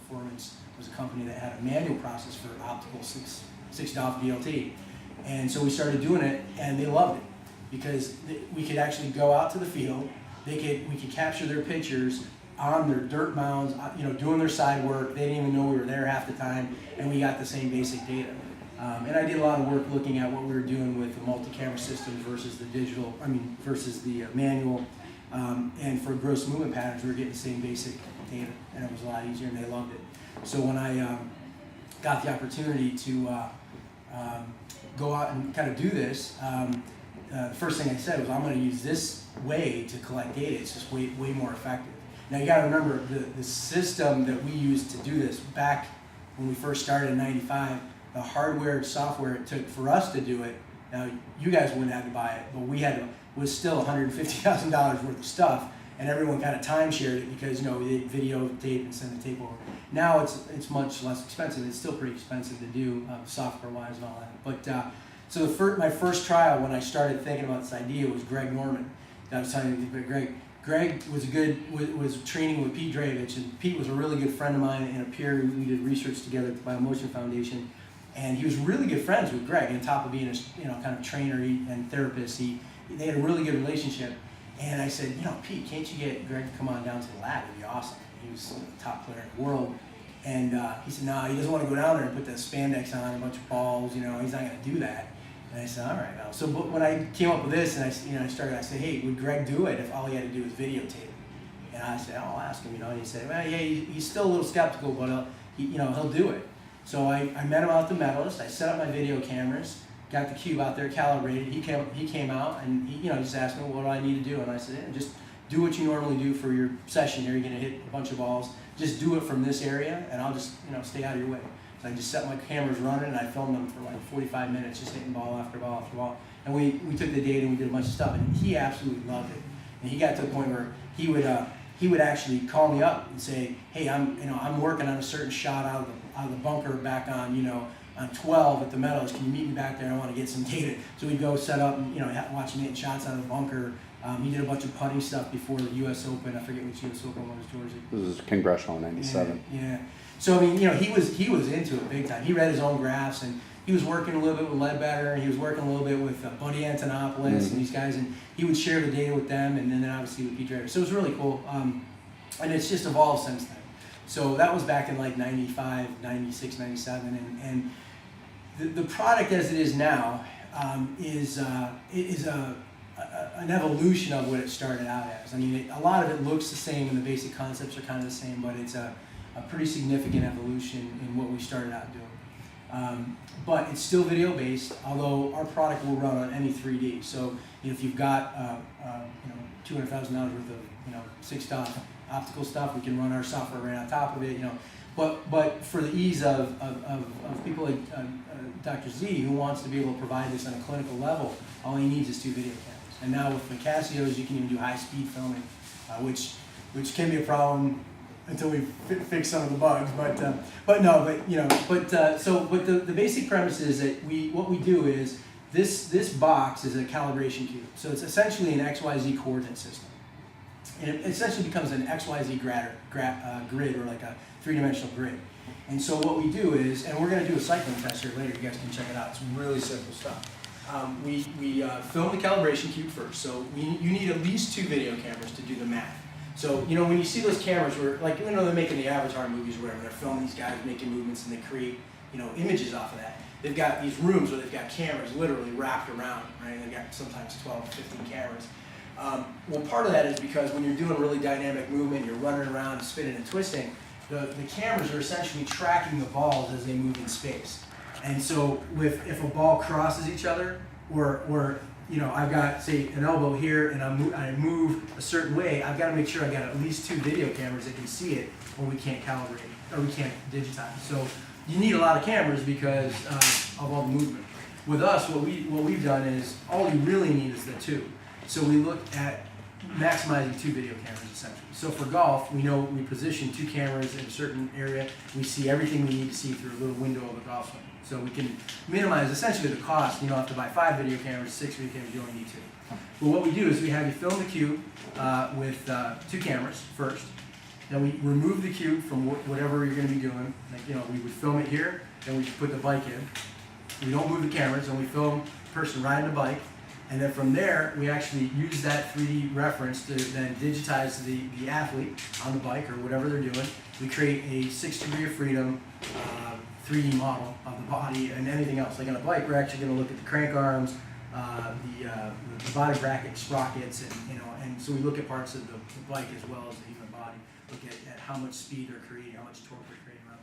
Performance was a company that had a manual process for optical 6-DoF VLT. And so we started doing it, and they loved it because we could actually go out to the field. We could capture their pictures on their dirt mounds, doing their side work. They didn't even know we were there half the time, and we got the same basic data. And I did a lot of work looking at what we were doing with the multi-camera systems versus the versus the manual. And for gross movement patterns, we were getting the same basic data, and it was a lot easier, and they loved it. So when I got the opportunity to go out and kind of do this, the first thing I said was, I'm going to use this way to collect data. It's just way more effective. Now you got to remember, the system that we used to do this back when we first started in '95, the hardware and software it took for us to do it. Now you guys wouldn't have to buy it, but we had to, was still $150,000 worth of stuff, and everyone kind of time shared it because we did video tape and send the tape over. Now it's much less expensive. It's still pretty expensive to do software-wise and all that. But so my first trial when I started thinking about this idea was Greg Norman. I was telling you about Greg was training with Pete Dravich, and Pete was a really good friend of mine and a peer. We did research together at the BioMotion Foundation, and he was really good friends with Greg. On top of being a kind of trainer and therapist, they had a really good relationship. And I said, Pete, can't you get Greg to come on down to the lab? It'd be awesome. He was the top player in the world. And he said, no, he doesn't want to go down there and put the spandex on, a bunch of balls, he's not going to do that. And I said, all right, well. So but when I came up with this, and I said, hey, would Greg do it if all he had to do was videotape? And I said, I'll ask him, and he said, well, yeah, he's still a little skeptical, but he'll do it. So I met him out at the Medalist. I set up my video cameras, got the cube out there, calibrated. He came out, and he just asked me, what do I need to do? And I said, yeah, just do what you normally do for your session here. You're going to hit a bunch of balls. Just do it from this area, and I'll just stay out of your way. So I just set my cameras running, and I filmed them for like 45 minutes, just hitting ball after ball after ball. And we took the data and we did a bunch of stuff, and he absolutely loved it. And he got to the point where he would actually call me up and say, hey, I'm working on a certain shot out of the bunker back on 12 at the Meadows. Can you meet me back there? I want to get some data. So we'd go set up and watch him hitting shots out of the bunker. He did a bunch of putting stuff before the U.S. Open. I forget which U.S. Open was, Georgia. This is Congressional '97. Yeah. So he was into it big time. He read his own graphs, and he was working a little bit with Ledbetter, and he was working a little bit with Buddy Antonopoulos and these guys, and he would share the data with them, and then obviously with Pete Dravich. So it was really cool, and it's just evolved since then. So that was back in like '95, '96, '97, and the product as it is now is an evolution of what it started out as. I mean, a lot of it looks the same, and the basic concepts are kind of the same, but it's a pretty significant evolution in what we started out doing. But it's still video based, although our product will run on any 3D. So if you've got $200,000 worth of 6-DoF optical stuff, we can run our software right on top of it. But for the ease of people like Dr. Z, who wants to be able to provide this on a clinical level, all he needs is 2 video cameras. And now with the Casios, you can even do high-speed filming, which can be a problem until we fix some of the bugs. But the basic premise is that what we do is this box is a calibration cube. So it's essentially an XYZ coordinate system. And it essentially becomes an XYZ grid, or like a 3-dimensional grid. And so what we do is, and we're going to do a cycling test here later, you guys can check it out. It's really simple stuff. We film the calibration cube first. So you need at least 2 video cameras to do the math. So, when you see those cameras where, like, they're making the Avatar movies or whatever, they're filming these guys making movements and they create, images off of that. They've got these rooms where they've got cameras literally wrapped around, right? They've got sometimes 12, 15 cameras. Well, part of that is because when you're doing really dynamic movement, you're running around, spinning and twisting, the cameras are essentially tracking the balls as they move in space. And so if a ball crosses each other, or I've got, say, an elbow here and I move a certain way, I've got to make sure I've got at least 2 video cameras that can see it, or we can't calibrate it, or we can't digitize. So you need a lot of cameras because of all the movement. With us, what we've done is all you really need is the 2. So we look at maximizing 2 video cameras essentially. So for golf, we know we position 2 cameras in a certain area. We see everything we need to see through a little window of the golf swing. So we can minimize essentially the cost. You don't have to buy 5 video cameras, 6 video cameras, you only need 2. But what we do is we have you film the cube with 2 cameras first. Then we remove the cube from whatever you're going to be doing. Like, we would film it here, then we put the bike in. We don't move the cameras, and we film the person riding the bike. And then from there, we actually use that 3D reference to then digitize the athlete on the bike or whatever they're doing. We create a 6 degree of freedom 3D model of the body and anything else. Like on a bike, we're actually going to look at the crank arms, the body bracket sprockets, and so we look at parts of the bike as well as the human body. Look at how much speed they're creating, how much torque they're creating around